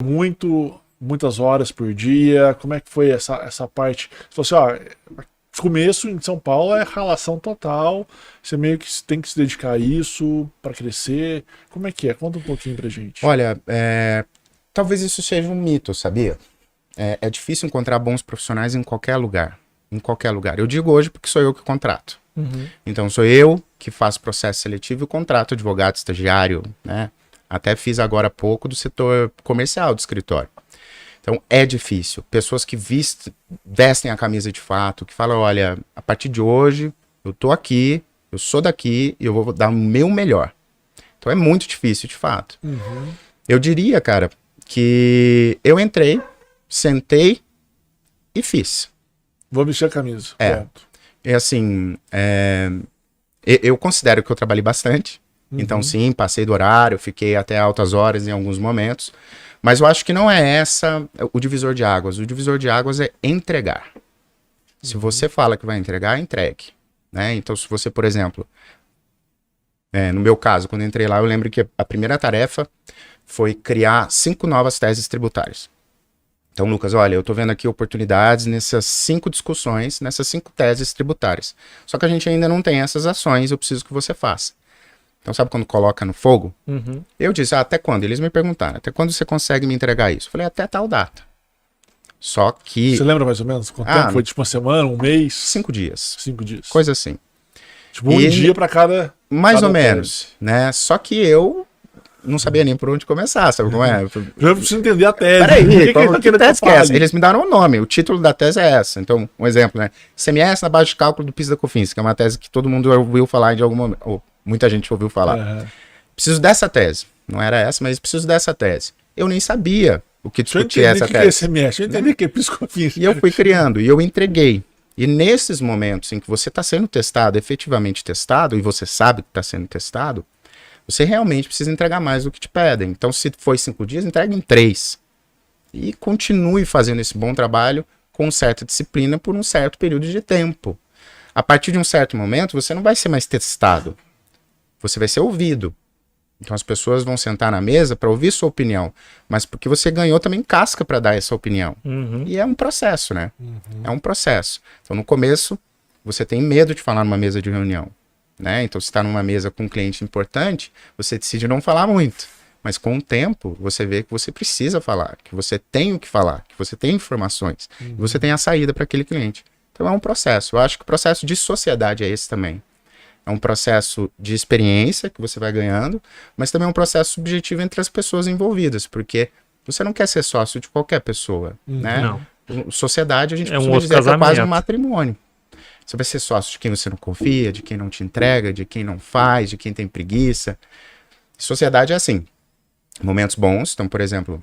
muitas horas por dia? Como é que foi essa parte? Você falou assim, ó, começo em São Paulo é ralação total, você meio que tem que se dedicar a isso para crescer. Como é que é? Conta um pouquinho pra gente. Olha, talvez isso seja um mito, sabia? É difícil encontrar bons profissionais em qualquer lugar. Em qualquer lugar. Eu digo hoje porque sou eu que contrato. Então sou eu que faço processo seletivo e contrato advogado, estagiário, né? Até fiz agora há pouco do setor comercial do escritório. Então é difícil. Pessoas que vestem a camisa de fato, que falam, olha, a partir de hoje eu tô aqui, eu sou daqui e eu vou dar o meu melhor. Então é muito difícil de fato. Eu diria, cara, que eu entrei, sentei e fiz. Vou vestir a camisa. Pronto. É assim, eu considero que eu trabalhei bastante. Então sim, passei do horário, fiquei até altas horas em alguns momentos. Mas eu acho que não é o divisor de águas. O divisor de águas é entregar. Se você fala que vai entregar, entregue. Né? Então se você, por exemplo, no meu caso, quando eu entrei lá, eu lembro que a primeira tarefa foi criar 5 novas teses tributárias. Então, Lucas, olha, eu tô vendo aqui oportunidades nessas 5 discussões, nessas 5 teses tributárias. Só que a gente ainda não tem essas ações, eu preciso que você faça. Então, sabe quando coloca no fogo? Eu disse, até quando? Eles me perguntaram, até quando você consegue me entregar isso? Eu falei, até tal data. Só que... Você lembra mais ou menos quanto tempo? Foi tipo uma semana, um mês? 5 dias. 5 dias. Coisa assim. Tipo, um dia pra cada... Mais ou menos, né? Só que eu não sabia nem por onde começar, sabe como é? Eu preciso entender a tese. Peraí, que tese que é essa? Eles me deram um nome, o título da tese é essa. Então, um exemplo, né? CMS na base de cálculo do PIS da COFINS, que é uma tese que todo mundo ouviu falar de algum momento, ou muita gente ouviu falar. Preciso dessa tese. Não era essa, mas preciso dessa tese. Eu nem sabia o que discutia essa tese. Que é CMS, eu entendi que é PIS COFINS. E eu fui criando, e eu entreguei. E nesses momentos em que você está sendo testado, efetivamente testado, e você sabe que está sendo testado, você realmente precisa entregar mais do que te pedem. Então, se foi 5 dias, entregue em 3. E continue fazendo esse bom trabalho com certa disciplina por um certo período de tempo. A partir de um certo momento, você não vai ser mais testado. Você vai ser ouvido. Então, as pessoas vão sentar na mesa para ouvir sua opinião. Mas porque você ganhou também casca para dar essa opinião. E é um processo, né? É um processo. Então, no começo, você tem medo de falar numa mesa de reunião. Né? Então, se está numa mesa com um cliente importante, você decide não falar muito. Mas com o tempo, você vê que você precisa falar, que você tem o que falar, que você tem informações, que você tem a saída para aquele cliente. Então, é um processo. Eu acho que o processo de sociedade é esse também. É um processo de experiência que você vai ganhando, mas também é um processo subjetivo entre as pessoas envolvidas, porque você não quer ser sócio de qualquer pessoa. Né? Não. Sociedade, a gente costuma dizer que é quase um matrimônio. Você vai ser sócio de quem você não confia, de quem não te entrega, de quem não faz, de quem tem preguiça. Sociedade é assim. Momentos bons. Então, por exemplo,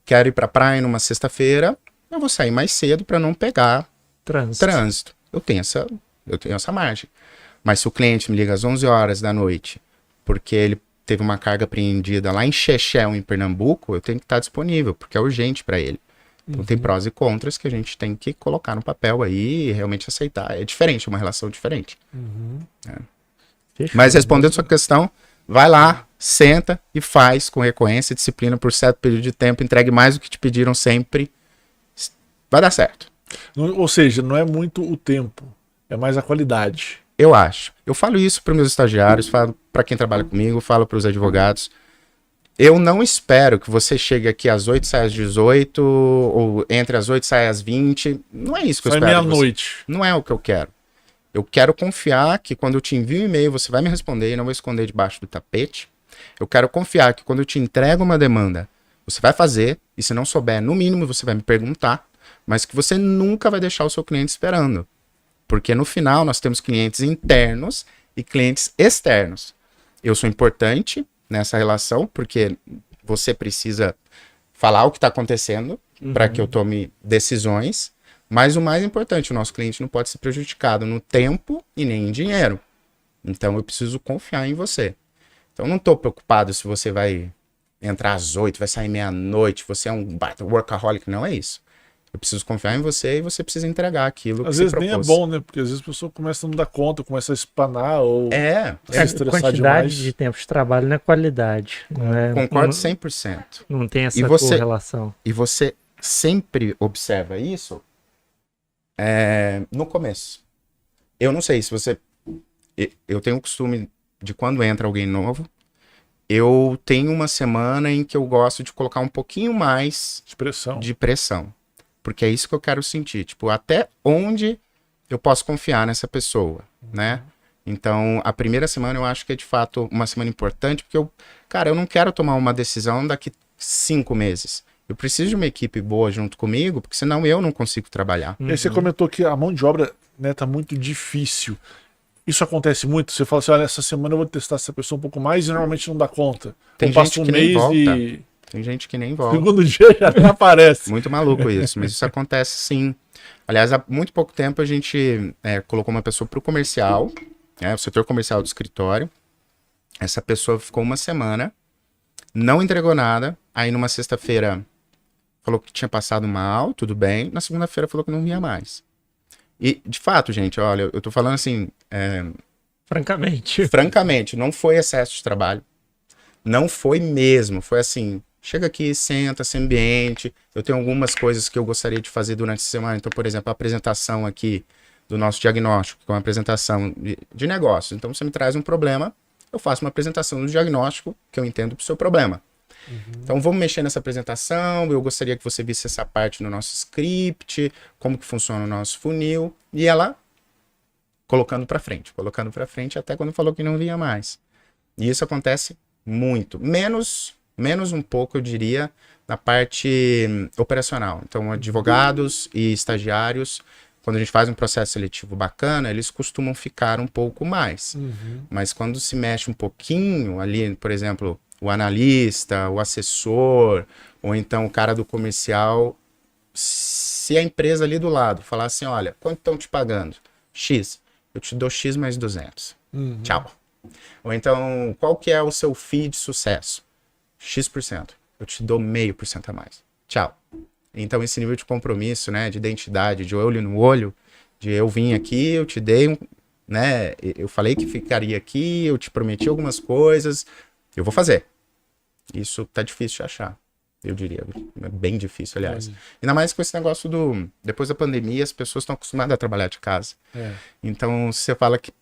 quero ir pra praia numa sexta-feira, eu vou sair mais cedo para não pegar trânsito. Eu tenho essa margem. Mas se o cliente me liga às 11 horas da noite, porque ele teve uma carga apreendida lá em Chechel, em Pernambuco, eu tenho que estar disponível, porque é urgente para ele. Então tem prós e contras que a gente tem que colocar no papel aí e realmente aceitar. É diferente, é uma relação diferente. Mas respondendo a sua questão, vai lá, senta e faz com recorrência e disciplina por certo período de tempo, entregue mais do que te pediram sempre. Vai dar certo. Ou seja, não é muito o tempo, é mais a qualidade. Eu acho. Eu falo isso para meus estagiários, falo para quem trabalha comigo, falo para os advogados. Eu não espero que você chegue aqui às 8 e saia às 18, ou entre as 8 e saia às 20. Não é isso que eu espero. Meia-noite. Não é o que eu quero. Eu quero confiar que quando eu te envio um e-mail, você vai me responder e não vou esconder debaixo do tapete. Eu quero confiar que quando eu te entrego uma demanda, você vai fazer, e se não souber, no mínimo você vai me perguntar, mas que você nunca vai deixar o seu cliente esperando. Porque no final nós temos clientes internos e clientes externos. Eu sou importante nessa relação, porque você precisa falar o que está acontecendo para que eu tome decisões, mas o mais importante, o nosso cliente não pode ser prejudicado no tempo e nem em dinheiro. Então eu preciso confiar em você. Então não estou preocupado se você vai entrar às 8, vai sair meia-noite, você é um workaholic, não é isso. Eu preciso confiar em você e você precisa entregar aquilo que Às você vezes nem é propôs. bom, né? Porque às vezes a pessoa começa a não dar conta, começa a espanar ou se A estressar quantidade demais. de tempo de trabalho não é qualidade. Concordo 100%. Não tem essa E você- correlação. E você sempre observa isso no começo. Eu não sei se você... Eu tenho o costume de quando entra alguém novo, eu tenho uma semana em que eu gosto de colocar um pouquinho mais Expressão. de pressão. Porque é isso que eu quero sentir. Tipo, até onde eu posso confiar nessa pessoa, né? Então, a primeira semana eu acho que é de fato uma semana importante, porque eu não quero tomar uma decisão daqui 5 meses. Eu preciso de uma equipe boa junto comigo, porque senão eu não consigo trabalhar. E aí você comentou que a mão de obra, né, tá muito difícil. Isso acontece muito? Você fala assim, olha, essa semana eu vou testar essa pessoa um pouco mais e normalmente não dá conta. Tem Ou passa gente um que nem mês volta. e Tem gente que nem volta. segundo dia já até aparece. Muito maluco isso, mas isso acontece sim. Aliás, há muito pouco tempo a gente colocou uma pessoa para o comercial, o setor comercial do escritório. Essa pessoa ficou uma semana, não entregou nada, aí numa sexta-feira falou que tinha passado mal, tudo bem, na segunda-feira falou que não vinha mais. E, de fato, gente, olha, eu tô falando assim, Francamente. francamente, não foi excesso de trabalho. Não foi mesmo. Foi assim, chega aqui, senta, se ambiente. Eu tenho algumas coisas que eu gostaria de fazer durante a semana. Então, por exemplo, a apresentação aqui do nosso diagnóstico, que é uma apresentação de negócio. Então, você me traz um problema, eu faço uma apresentação do diagnóstico que eu entendo pro seu problema. Então, vamos mexer nessa apresentação. Eu gostaria que você visse essa parte no nosso script, como que funciona o nosso funil. E ela colocando para frente, até quando falou que não vinha mais. E isso acontece muito. Menos um pouco, eu diria, na parte operacional. Então, advogados e estagiários, quando a gente faz um processo seletivo bacana, eles costumam ficar um pouco mais. Mas quando se mexe um pouquinho ali, por exemplo, o analista, o assessor, ou então o cara do comercial, se a empresa ali do lado falar assim, olha, quanto estão te pagando? X. Eu te dou X mais 200. Tchau. Ou então, qual que é o seu fee de sucesso? X%. Eu te dou 0,5% a mais. Tchau. Então, esse nível de compromisso, né, de identidade, de olho no olho, de eu vim aqui, eu te dei, né, eu falei que ficaria aqui, eu te prometi algumas coisas, eu vou fazer. Isso tá difícil de achar, eu diria. É bem difícil, aliás. Ainda mais com esse negócio depois da pandemia, as pessoas estão acostumadas a trabalhar de casa. Então, você fala que,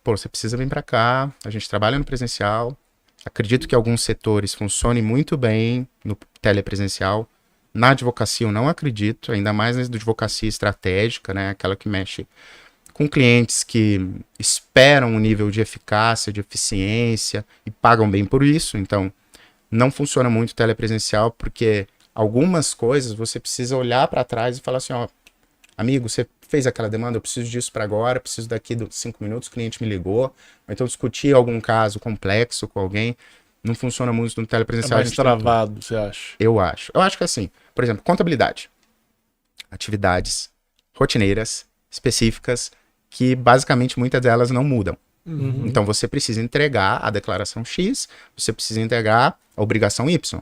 pô, você precisa vir para cá, a gente trabalha no presencial. Acredito que alguns setores funcionem muito bem no telepresencial. Na advocacia eu não acredito, ainda mais na advocacia estratégica, né? Aquela que mexe com clientes que esperam um nível de eficácia, de eficiência e pagam bem por isso. Então, não funciona muito telepresencial porque algumas coisas você precisa olhar para trás e falar assim, ó, amigo, você fez aquela demanda, eu preciso disso para agora, preciso daqui 5 minutos, o cliente me ligou, ou então discutir algum caso complexo com alguém, não funciona muito no É telepresencial. mais travado, você acha? Eu acho. Eu acho que assim, por exemplo, contabilidade. Atividades rotineiras, específicas, que basicamente muitas delas não mudam. Então você precisa entregar a declaração X, você precisa entregar a obrigação Y.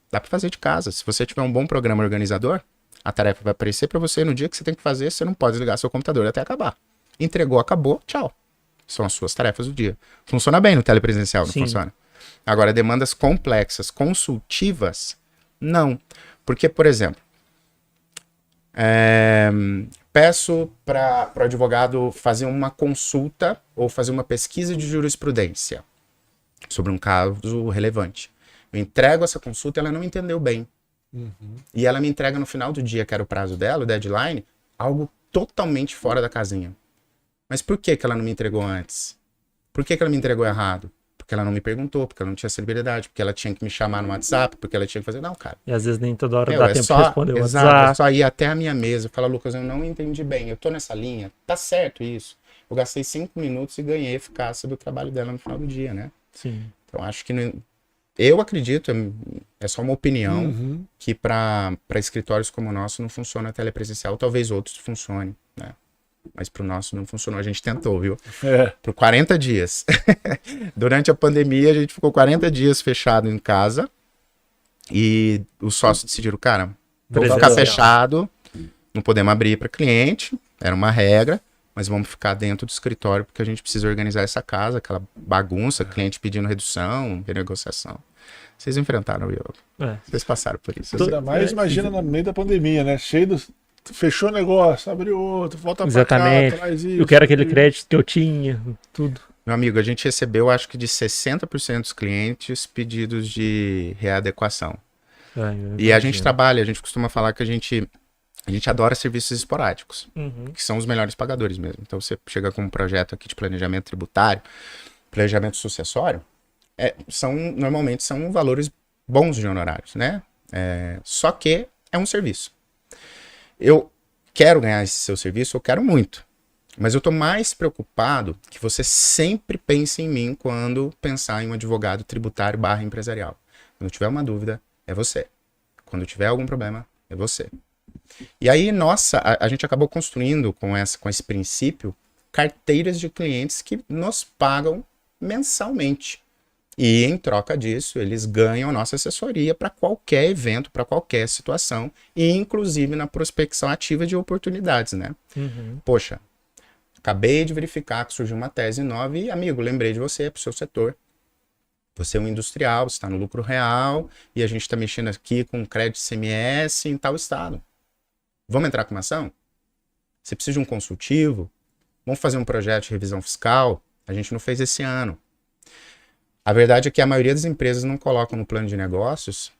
Dá para fazer de casa. Se você tiver um bom programa organizador, a tarefa vai aparecer para você no dia que você tem que fazer, você não pode desligar seu computador até acabar. Entregou, acabou, tchau. São as suas tarefas do dia. Funciona bem no telepresencial, não funciona? Agora, demandas complexas, consultivas, não. Porque, por exemplo, peço para o advogado fazer uma consulta ou fazer uma pesquisa de jurisprudência sobre um caso relevante. Eu entrego essa consulta e ela não entendeu bem. E ela me entrega no final do dia, que era o prazo dela, o deadline, algo totalmente fora da casinha. Mas por que ela não me entregou antes? Por que ela me entregou errado? Porque ela não me perguntou, porque ela não tinha celeridade, porque ela tinha que me chamar no WhatsApp, porque ela tinha que fazer... Não, cara. E às vezes nem toda hora dá tempo de responder o exato, WhatsApp. é só ir até a minha mesa e falar, Lucas, eu não entendi bem, eu tô nessa linha, tá certo isso. Eu gastei 5 minutos e ganhei a eficácia do trabalho dela no final do dia, né? Sim. Então, acho que... Eu acredito, é só uma opinião, que para escritórios como o nosso não funciona telepresencial, talvez outros funcionem, né? Mas pro nosso não funcionou, a gente tentou, viu? Por 40 dias. Durante a pandemia, a gente ficou 40 dias fechado em casa e os sócios decidiram, cara, vamos ficar fechado, não podemos abrir para cliente, era uma regra, mas vamos ficar dentro do escritório porque a gente precisa organizar essa casa, aquela bagunça, cliente pedindo redução, renegociação. Vocês enfrentaram, vocês passaram por isso. Ainda mais, imagina, no meio da pandemia, né? Cheio dos... Fechou o negócio, abriu outro, volta pra cá, traz isso. Eu quero aquele crédito que eu tinha, tudo. Meu amigo, a gente recebeu, acho que de 60% dos clientes pedidos de readequação. E a gente trabalha, a gente costuma falar que a gente adora serviços esporádicos, que são os melhores pagadores mesmo. Então você chega com um projeto aqui de planejamento tributário, planejamento sucessório, normalmente são valores bons de honorários, né? Só que é um serviço. Eu quero ganhar esse seu serviço, eu quero muito. Mas eu tô mais preocupado que você sempre pense em mim quando pensar em um advogado tributário / empresarial. Quando tiver uma dúvida, é você. Quando tiver algum problema, é você. E aí, a gente acabou construindo com esse princípio carteiras de clientes que nos pagam mensalmente. E em troca disso, eles ganham nossa assessoria para qualquer evento, para qualquer situação, e inclusive na prospecção ativa de oportunidades, né? Poxa, acabei de verificar que surgiu uma tese nova e, amigo, lembrei de você, para o seu setor. Você é um industrial, você está no lucro real, e a gente está mexendo aqui com crédito CMS em tal estado. Vamos entrar com uma ação? Você precisa de um consultivo? Vamos fazer um projeto de revisão fiscal? A gente não fez esse ano. A verdade é que a maioria das empresas não colocam no plano de negócios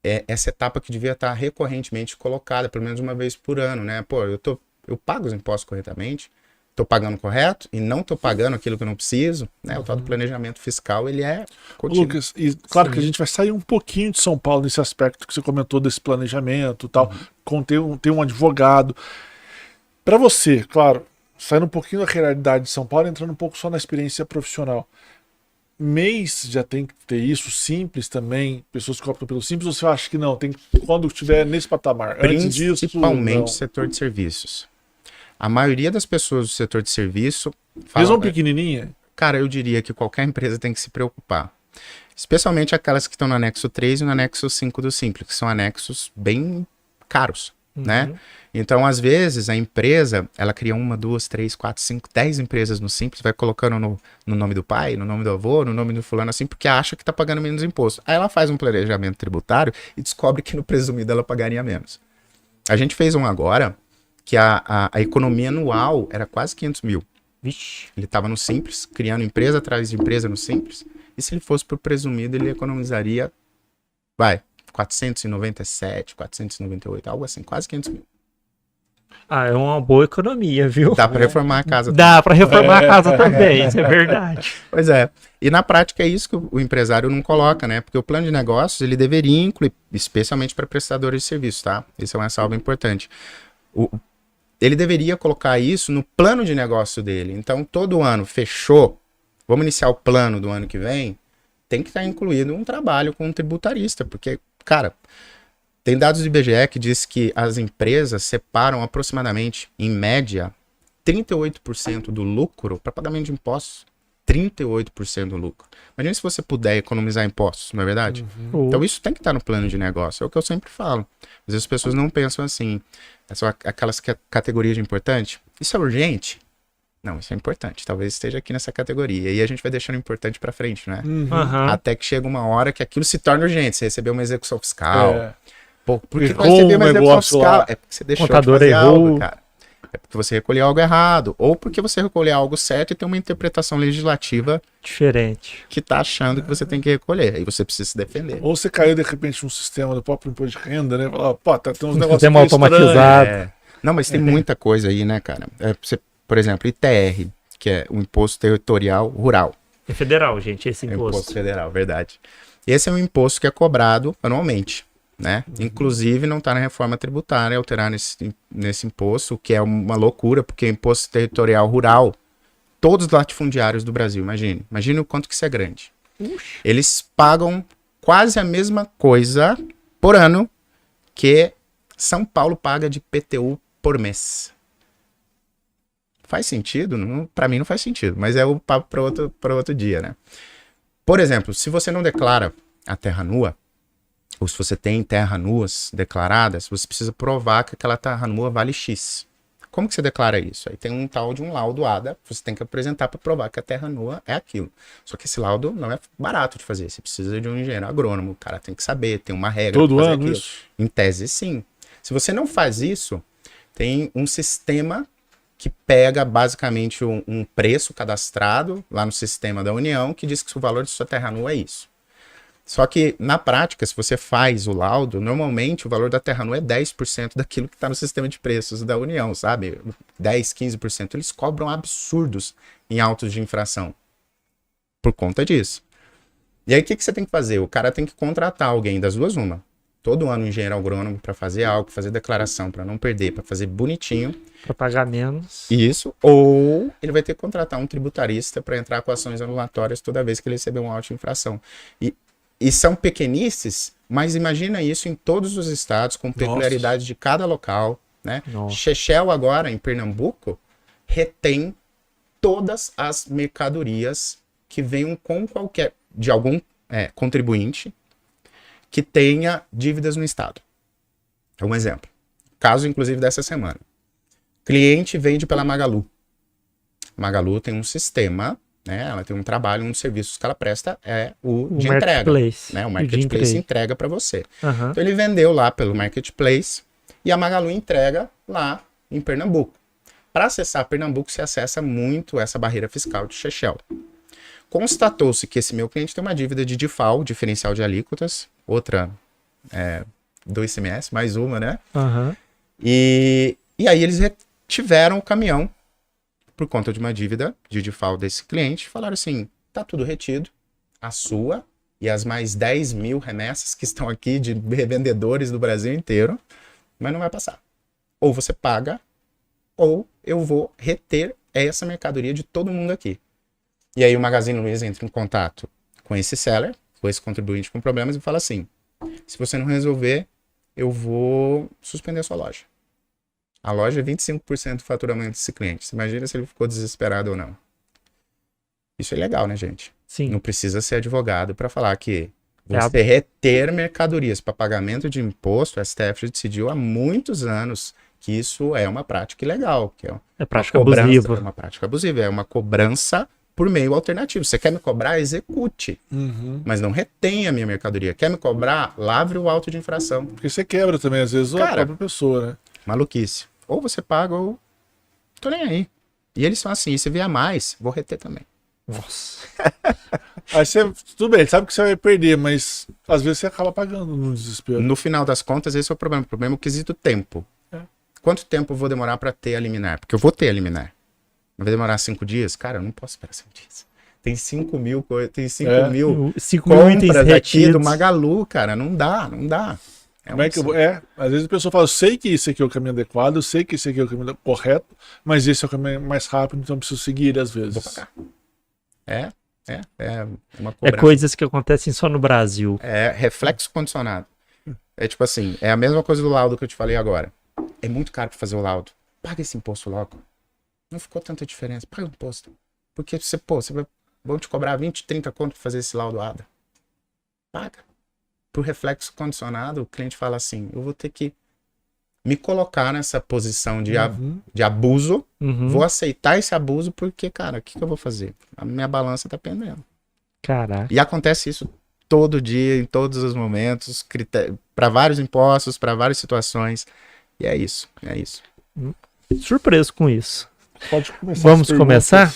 essa etapa que devia estar recorrentemente colocada, pelo menos uma vez por ano, né? Pô, eu pago os impostos corretamente, estou pagando correto e não estou pagando aquilo que eu não preciso, né? O tal do planejamento fiscal, ele é contínuo. Lucas, e claro que a gente vai sair um pouquinho de São Paulo nesse aspecto que você comentou desse planejamento e tal, com ter um advogado. Para você, claro, saindo um pouquinho da realidade de São Paulo, entrando um pouco só na experiência profissional. MEIs já tem que ter isso, Simples também, pessoas que optam pelo Simples, ou você acha que não, tem quando estiver nesse patamar? Antes disso, principalmente setor de serviços. A maioria das pessoas do setor de serviço... Mesmo pequenininha? Cara, eu diria que qualquer empresa tem que se preocupar. Especialmente aquelas que estão no anexo 3 e no anexo 5 do Simples, que são anexos bem caros, né? Então, às vezes, a empresa, ela cria 1, 2, 3, 4, 5, 10 empresas no Simples, vai colocando no nome do pai, no nome do avô, no nome do fulano, assim, porque acha que está pagando menos imposto. Aí ela faz um planejamento tributário e descobre que no presumido ela pagaria menos. A gente fez um agora, que a economia anual era quase 500 mil. Vixe. Ele estava no Simples, criando empresa atrás de empresa no Simples, e se ele fosse para o presumido, ele economizaria, 497, 498, algo assim, quase 500 mil. É uma boa economia, viu? Dá para reformar a casa. Dá para reformar a casa também, isso é verdade. Pois é. E na prática é isso que o empresário não coloca, né? Porque o plano de negócios, ele deveria incluir, especialmente para prestadores de serviço, tá? Isso é uma ressalva importante. Ele deveria colocar isso no plano de negócio dele. Então, todo ano, fechou, vamos iniciar o plano do ano que vem, tem que estar incluído um trabalho com um tributarista, porque, cara, tem dados do IBGE que diz que as empresas separam aproximadamente, em média, 38% do lucro para pagamento de impostos. 38% do lucro. Imagina se você puder economizar impostos, não é verdade? Então isso tem que estar no plano de negócio, é o que eu sempre falo. Às vezes as pessoas não pensam assim, são aquelas categorias de importante. Isso é urgente? Não, isso é importante, talvez esteja aqui nessa categoria. E aí a gente vai deixando importante para frente, né? Até que chega uma hora que aquilo se torna urgente, você recebeu uma execução fiscal. Pô, por que vai receber uma execução fiscal? É porque você deixou de fazer algo, cara. É porque você recolheu algo errado, ou porque você recolheu algo certo e tem uma interpretação legislativa diferente que tá achando que você tem que recolher, aí você precisa se defender. Ou você caiu de repente num sistema do próprio imposto de renda, né? Fala, pô, tem uns negócios sistema automatizado. Não, mas tem muita coisa aí, né, cara? Por exemplo, ITR, que é o Imposto Territorial Rural. É federal, gente, esse imposto. É imposto federal, verdade. Esse é um imposto que é cobrado anualmente, né? Inclusive não está na reforma tributária alterar nesse imposto, o que é uma loucura, porque o imposto territorial rural, todos os latifundiários do Brasil, imagine o quanto que isso é grande. Eles pagam quase a mesma coisa por ano que São Paulo paga de PTU por mês. Faz sentido? Para mim não faz sentido, mas é o papo para outro dia, né? Por exemplo, se você não declara a terra nua, ou se você tem terra nuas declaradas, você precisa provar que aquela terra nua vale X. Como que você declara isso? Aí tem um tal de um laudo ADA, que você tem que apresentar para provar que a terra nua é aquilo. Só que esse laudo não é barato de fazer, você precisa de um engenheiro agrônomo, o cara tem que saber, tem uma regra Todo pra fazer ano aquilo. isso? Em tese, sim. Se você não faz isso, tem um sistema que pega basicamente um preço cadastrado lá no sistema da União que diz que o valor de sua terra nua é isso. Só que, na prática, se você faz o laudo, normalmente o valor da terra nua é 10% daquilo que está no sistema de preços da União, sabe? 10, 15%. Eles cobram absurdos em autos de infração por conta disso. E aí, o que você tem que fazer? O cara tem que contratar alguém das duas uma. Todo ano um engenheiro agrônomo para fazer algo, fazer declaração, para não perder, para fazer bonitinho. Para pagar menos. Isso. Ou ele vai ter que contratar um tributarista para entrar com ações anulatórias toda vez que ele receber um auto de infração. E são pequenices, mas imagina isso em todos os estados, com peculiaridades de cada local, né? Chechel agora, em Pernambuco, retém todas as mercadorias que venham com qualquer, de algum contribuinte que tenha dívidas no estado. É um exemplo. Caso, inclusive, dessa semana. Cliente vende pela Magalu. Magalu tem um sistema, né? Ela tem um trabalho, um dos serviços que ela presta é o de entrega. Né? O marketplace entrega para você. Uhum. Então ele vendeu lá pelo marketplace e a Magalu entrega lá em Pernambuco. Para acessar Pernambuco, se acessa muito essa barreira fiscal de Chechel. Constatou-se que esse meu cliente tem uma dívida de DIFAL, diferencial de alíquotas, outra do ICMS, mais uma, né? Uhum. E aí eles retiveram o caminhão por conta de uma dívida de DIFAL desse cliente, falaram assim, tá tudo retido, a sua e as mais 10 mil remessas que estão aqui de revendedores do Brasil inteiro, mas não vai passar. Ou você paga, ou eu vou reter essa mercadoria de todo mundo aqui. E aí o Magazine Luiza entra em contato com esse seller, com esse contribuinte com problemas e fala assim, se você não resolver, eu vou suspender a sua loja. A loja é 25% do faturamento desse cliente. Você imagina se ele ficou desesperado ou não. Isso é legal, né, gente? Sim. Não precisa ser advogado para falar que você reter mercadorias para pagamento de imposto, o STF já decidiu há muitos anos que isso é uma prática ilegal. Que é prática abusiva. É uma prática abusiva, é uma cobrança por meio alternativo. Você quer me cobrar? Execute. Uhum. Mas não retenha a minha mercadoria. Quer me cobrar? Lavre o auto de infração. Porque você quebra também, às vezes, a própria pessoa, né? Maluquice. Ou você paga ou... Tô nem aí. E eles são assim, se vier mais, vou reter também. Nossa. Aí você, tudo bem, sabe que você vai perder, mas às vezes você acaba pagando no desespero. No final das contas, esse é o problema. O problema é o quesito tempo. Quanto tempo eu vou demorar para ter a liminar? Porque eu vou ter a liminar. Vai demorar 5 dias? Cara, eu não posso esperar 5 dias. Tem 5 mil compras aqui do Magalu, cara. Não dá. Como é que às vezes a pessoa fala, eu sei que esse aqui é o caminho adequado, eu sei que esse aqui é o caminho correto, mas esse é o caminho mais rápido, então eu preciso seguir ele às vezes. Vou pagar. É uma cobrança. É coisas que acontecem só no Brasil. É reflexo condicionado. É tipo assim, é a mesma coisa do laudo que eu te falei agora. É muito caro pra fazer o laudo. Paga esse imposto logo. Não ficou tanta diferença. Paga o imposto. Porque vão te cobrar 20, 30 conto pra fazer esse laudo ADA. Paga. Pro reflexo condicionado, o cliente fala assim, eu vou ter que me colocar nessa posição de abuso, vou aceitar esse abuso porque, cara, o que eu vou fazer? A minha balança tá pendendo. Caraca. E acontece isso todo dia, em todos os momentos, para vários impostos, para várias situações. E é isso. Surpreso com isso. Pode começar. Vamos começar?